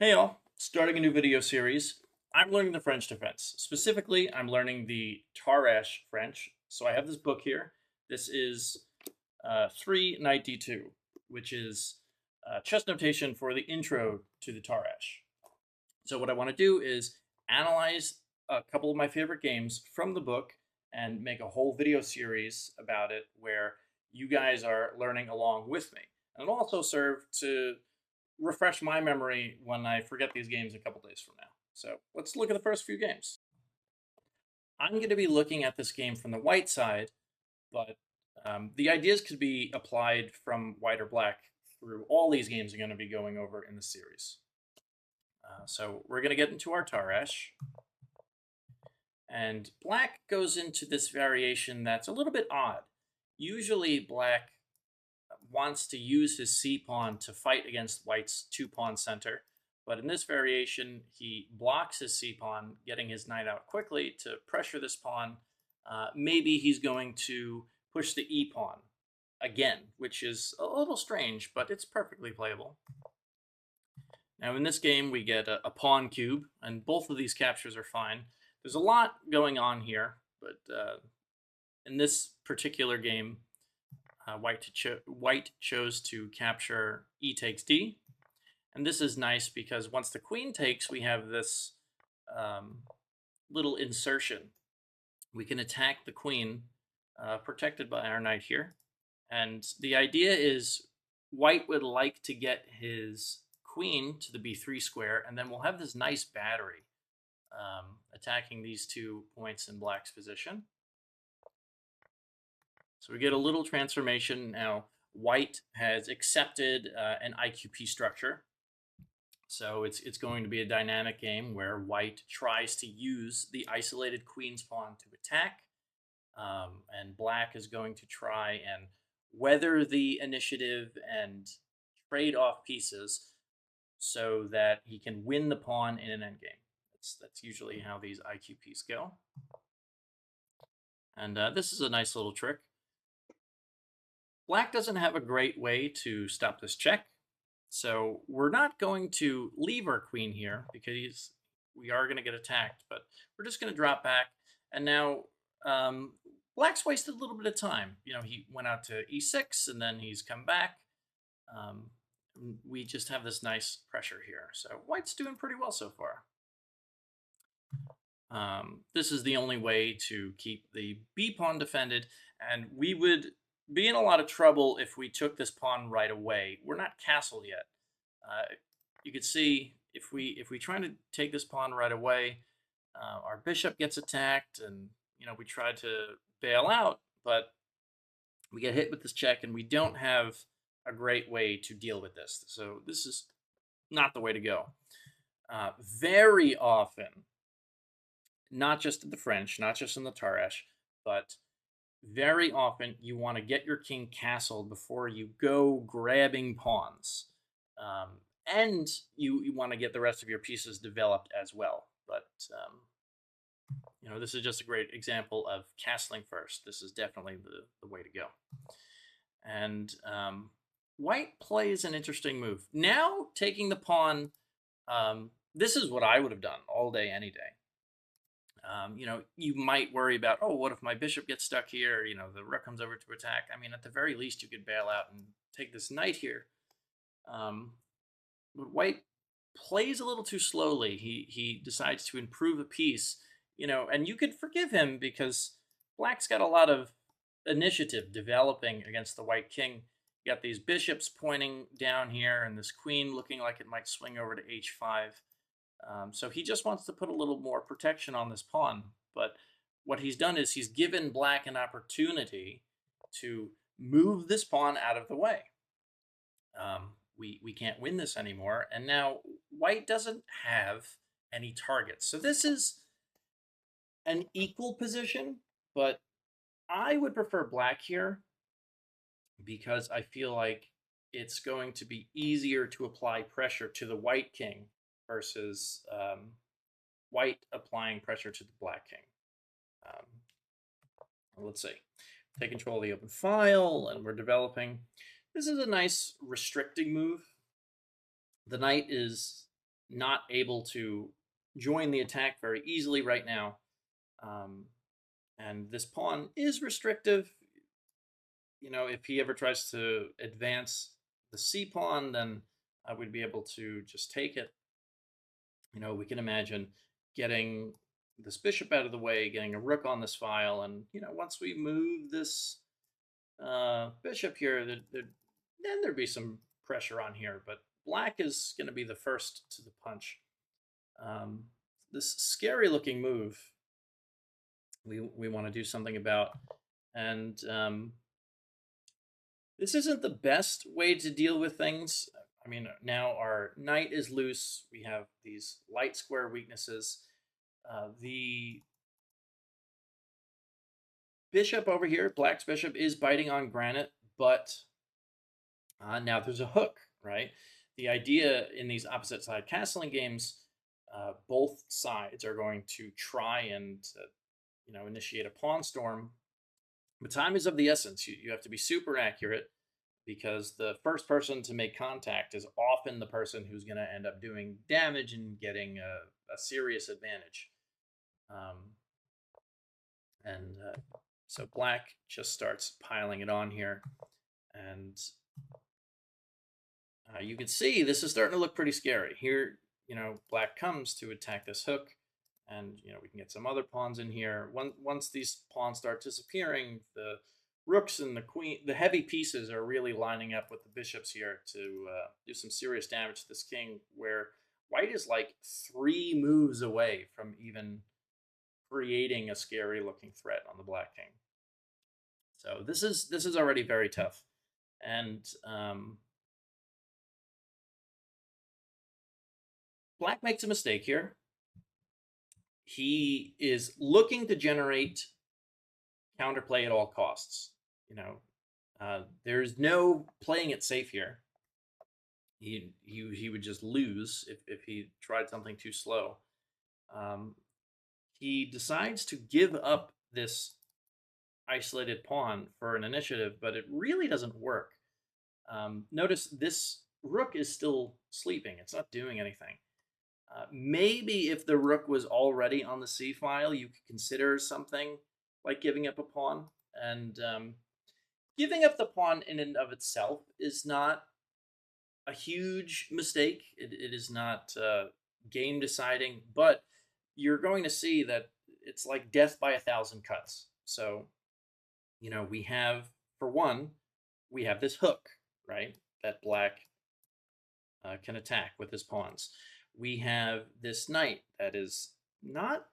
Hey y'all, starting a new video series. I'm learning the French defense. Specifically, I'm learning the Tarrasch French. So I have this book here. This is 3 Knight D2, which is chess notation for the intro to the Tarrasch. So what I want to do is analyze a couple of my favorite games from the book and make a whole video series about it where you guys are learning along with me. And it'll also serve to refresh my memory when I forget these games a couple days from now. So let's look at the first few games. I'm going to be looking at this game from the white side, but the ideas could be applied from white or black through all these games I'm going to be going over in the series. So we're going to get into our Tarrasch. And black goes into this variation that's a little bit odd. Usually black wants to use his c-pawn to fight against white's two-pawn center, but in this variation, he blocks his c-pawn, getting his knight out quickly to pressure this pawn. Maybe he's going to push the e-pawn again, which is a little strange, but it's perfectly playable. Now in this game, we get a pawn cube, and both of these captures are fine. There's a lot going on here, but in this particular game, white chose to capture e takes d. And this is nice because once the queen takes, we have this little insertion. We can attack the queen, protected by our knight here. And the idea is white would like to get his queen to the b3 square, and then we'll have this nice battery attacking these 2 points in black's position. So we get a little transformation. Now, white has accepted an IQP structure. So it's going to be a dynamic game where white tries to use the isolated queen's pawn to attack. And black is going to try and weather the initiative and trade off pieces so that he can win the pawn in an endgame. That's usually how these IQPs go. And this is a nice little trick. Black doesn't have a great way to stop this check, so we're not going to leave our queen here because we are going to get attacked, but we're just going to drop back. And now black's wasted a little bit of time. You know, he went out to e6 and then he's come back. We just have this nice pressure here. So white's doing pretty well so far. This is the only way to keep the b pawn defended, and we would be in a lot of trouble if we took this pawn right away. We're not castled yet. You can see if we try to take this pawn right away, our bishop gets attacked, and we try to bail out, but we get hit with this check, and we don't have a great way to deal with this. So this is not the way to go. Very often, not just in the French, not just in the Tarrasch, but very often you want to get your king castled before you go grabbing pawns. And you want to get the rest of your pieces developed as well. But, this is just a great example of castling first. This is definitely the way to go. And white plays an interesting move. Now, taking the pawn, this is what I would have done all day, any day. You might worry about, oh, what if my bishop gets stuck here? The rook comes over to attack. I mean, at the very least, you could bail out and take this knight here. But white plays a little too slowly. He decides to improve a piece, and you could forgive him because black's got a lot of initiative developing against the white king. You got these bishops pointing down here and this queen looking like it might swing over to h5. So he just wants to put a little more protection on this pawn. But what he's done is he's given black an opportunity to move this pawn out of the way. We can't win this anymore. And now white doesn't have any targets. So this is an equal position, but I would prefer black here because I feel like it's going to be easier to apply pressure to the white king versus white applying pressure to the black king. Let's see. Take control of the open file, and we're developing. This is a nice restricting move. The knight is not able to join the attack very easily right now. And this pawn is restrictive. You know, if he ever tries to advance the c pawn, then I would be able to just take it. You know, we can imagine getting this bishop out of the way, getting a rook on this file, and you know, once we move this bishop here, then there'd be some pressure on here. But black is going to be the first to the punch. This scary looking move we want to do something about, and this isn't the best way to deal with things. I mean, now our knight is loose. We have these light square weaknesses. The bishop over here, black's bishop, is biting on granite, but now there's a hook, right? The idea in these opposite side castling games, both sides are going to try and you know, initiate a pawn storm. But time is of the essence. You have to be super accurate, because the first person to make contact is often the person who's going to end up doing damage and getting a serious advantage. So black just starts piling it on here. And you can see this is starting to look pretty scary. Here, you know, black comes to attack this hook. And, you know, we can get some other pawns in here. Once these pawns start disappearing, the rooks and the queen, the heavy pieces are really lining up with the bishops here to do some serious damage to this king, where white is like 3 moves away from even creating a scary looking threat on the black king. So this is already very tough. And black makes a mistake here. He is looking to generate counterplay at all costs. You know, there's no playing it safe here. He would just lose if he tried something too slow. He decides to give up this isolated pawn for an initiative, but it really doesn't work. Notice this rook is still sleeping. It's not doing anything. Maybe if the rook was already on the c file, you could consider something like giving up a pawn. And giving up the pawn in and of itself is not a huge mistake. It is not game deciding, but you're going to see that it's like death by 1,000 cuts. So, you know, we have, for one, we have this hook, right, that black can attack with his pawns. We have this knight that is not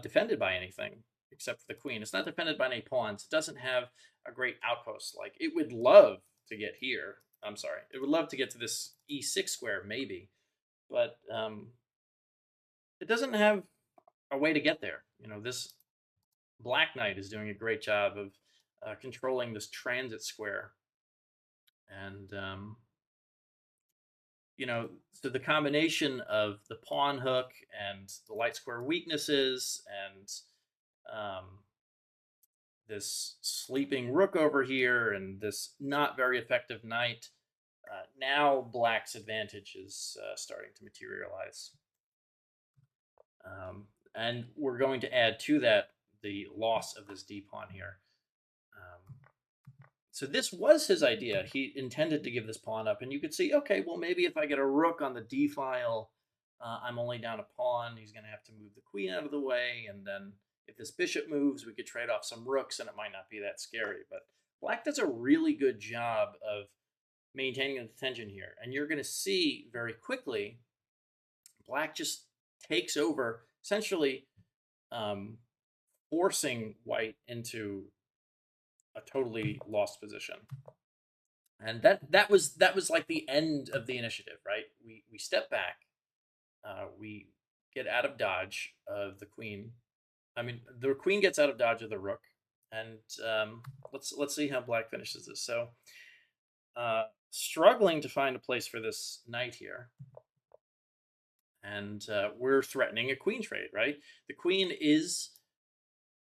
defended by anything except for the queen. It's not defended by any pawns. It doesn't have a great outpost. Like, it would love to get here. I'm sorry. It would love to get to this e6 square, maybe. But it doesn't have a way to get there. You know, this black knight is doing a great job of controlling this transit square. And you know, so the combination of the pawn hook and the light square weaknesses and this sleeping rook over here and this not very effective knight, now black's advantage is starting to materialize. And we're going to add to that the loss of this d pawn here. So this was his idea. He intended to give this pawn up, and you could see, okay, well, maybe if I get a rook on the d file, I'm only down a pawn. He's going to have to move the queen out of the way, and then if this bishop moves, we could trade off some rooks, and it might not be that scary. But black does a really good job of maintaining the tension here, and you're going to see very quickly, black just takes over, essentially forcing white into a totally lost position. And that was like the end of the initiative, right? We step back, we get out of dodge of the queen. I mean, the queen gets out of dodge of the rook, and let's see how black finishes this. So, struggling to find a place for this knight here, and we're threatening a queen trade, right? The queen is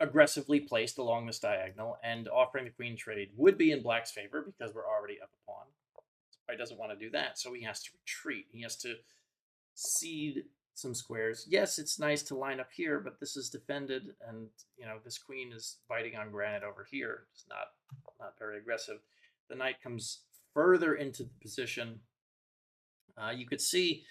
aggressively placed along this diagonal, and offering the queen trade would be in black's favor because we're already up a pawn. White doesn't want to do that, so he has to retreat. He has to cede some squares. Yes, it's nice to line up here, but this is defended, and this queen is biting on granite over here. It's not very aggressive. The knight comes further into the position. You could see,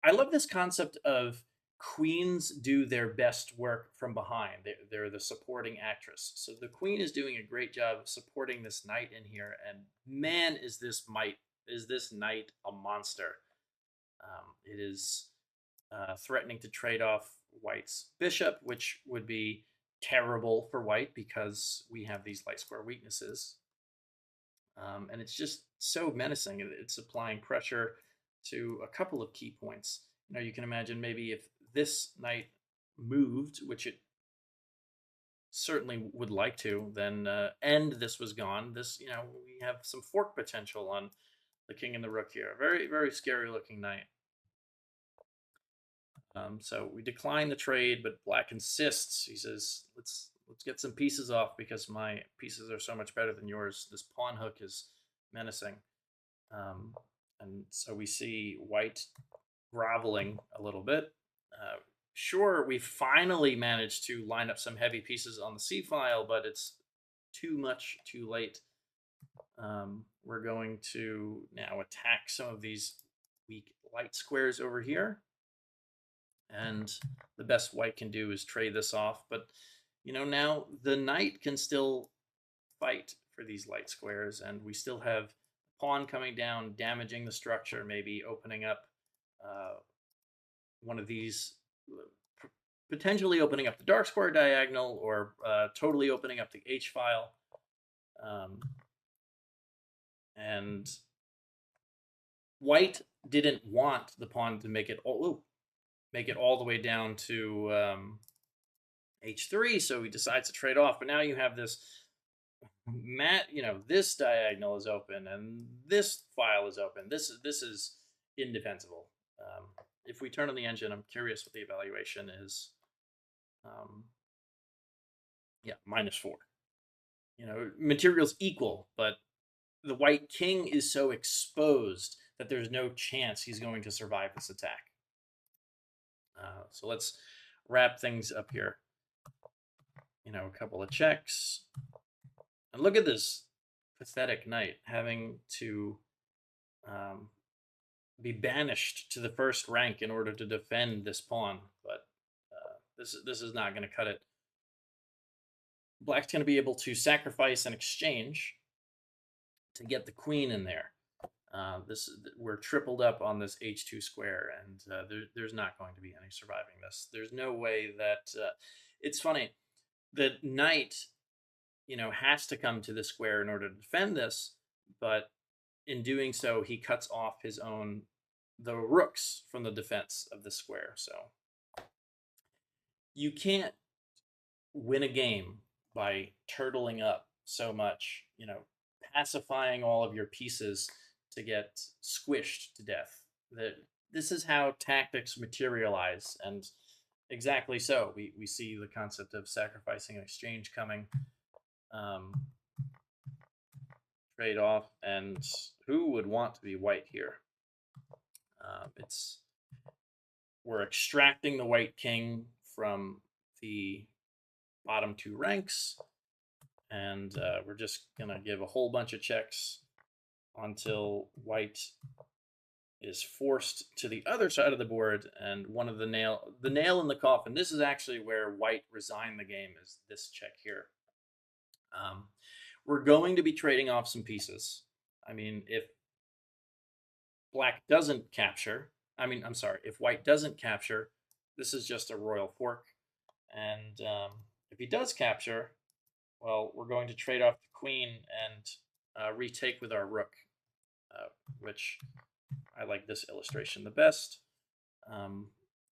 I love this concept of queens do their best work from behind. They're the supporting actress. So the queen is doing a great job of supporting this knight in here, and man, is this knight a monster. It is threatening to trade off White's bishop, which would be terrible for White because we have these light square weaknesses. And it's just so menacing. It's applying pressure to a couple of key points. You can imagine maybe if this knight moved, which it certainly would like to, then and this was gone. This, we have some fork potential on the king and the rook here. Very, very scary looking knight. So we decline the trade, but Black insists. He says, let's get some pieces off because my pieces are so much better than yours. This pawn hook is menacing. And so we see White groveling a little bit. Sure, we finally managed to line up some heavy pieces on the c-file, but it's too much too late. We're going to now attack some of these weak light squares over here. And the best White can do is trade this off. But, now the knight can still fight for these light squares, and we still have pawn coming down, damaging the structure, maybe opening up one of these, potentially opening up the dark square diagonal, or totally opening up the h-file. And White didn't want the pawn to make it all the way down to h3, so he decides to trade off. But now you have this this diagonal is open and this file is open. This is indefensible. If we turn on the engine, I'm curious what the evaluation is. Yeah, -4. Material's equal, but the White king is so exposed that there's no chance he's going to survive this attack. So let's wrap things up here. A couple of checks. And look at this pathetic knight having to be banished to the first rank in order to defend this pawn. But this is not going to cut it. Black's going to be able to sacrifice an exchange to get the queen in there. We're tripled up on this h2 square, and there's not going to be any surviving this. There's no way that it's funny. The knight, has to come to the square in order to defend this, but in doing so, he cuts off the rooks from the defense of the square. So you can't win a game by turtling up so much, pacifying all of your pieces to get squished to death. This is how tactics materialize, and exactly so. We see the concept of sacrificing an exchange coming. Trade off, and who would want to be White here? We're extracting the White king from the bottom two ranks, and we're just gonna give a whole bunch of checks until White is forced to the other side of the board, and one of the nail in the coffin. This is actually where White resigned the game, is this check here. We're going to be trading off some pieces. I mean, if Black doesn't capture, if White doesn't capture, this is just a royal fork. And if he does capture, well, we're going to trade off the queen and retake with our rook, which I like this illustration the best.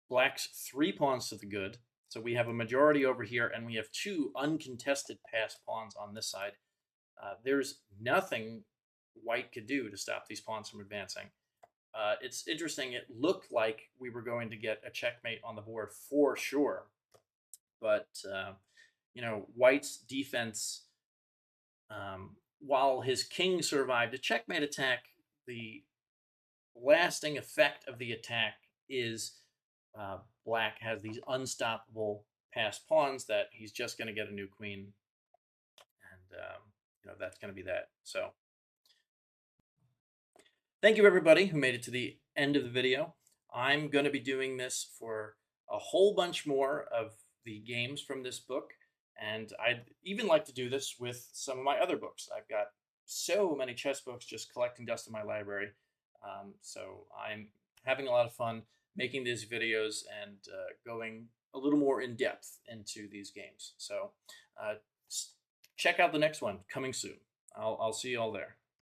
Black's 3 pawns to the good. So we have a majority over here, and we have 2 uncontested passed pawns on this side. There's nothing White could do to stop these pawns from advancing. It's interesting. It looked like we were going to get a checkmate on the board for sure. But, White's defense, while his king survived a checkmate attack, the lasting effect of the attack is black has these unstoppable passed pawns that he's just going to get a new queen, and that's going to be that. So thank you everybody who made it to the end of the video. I'm going to be doing this for a whole bunch more of the games from this book, and I'd even like to do this with some of my other books. I've got so many chess books just collecting dust in my library, so I'm having a lot of fun making these videos and going a little more in depth into these games. So check out the next one coming soon. I'll see you all there.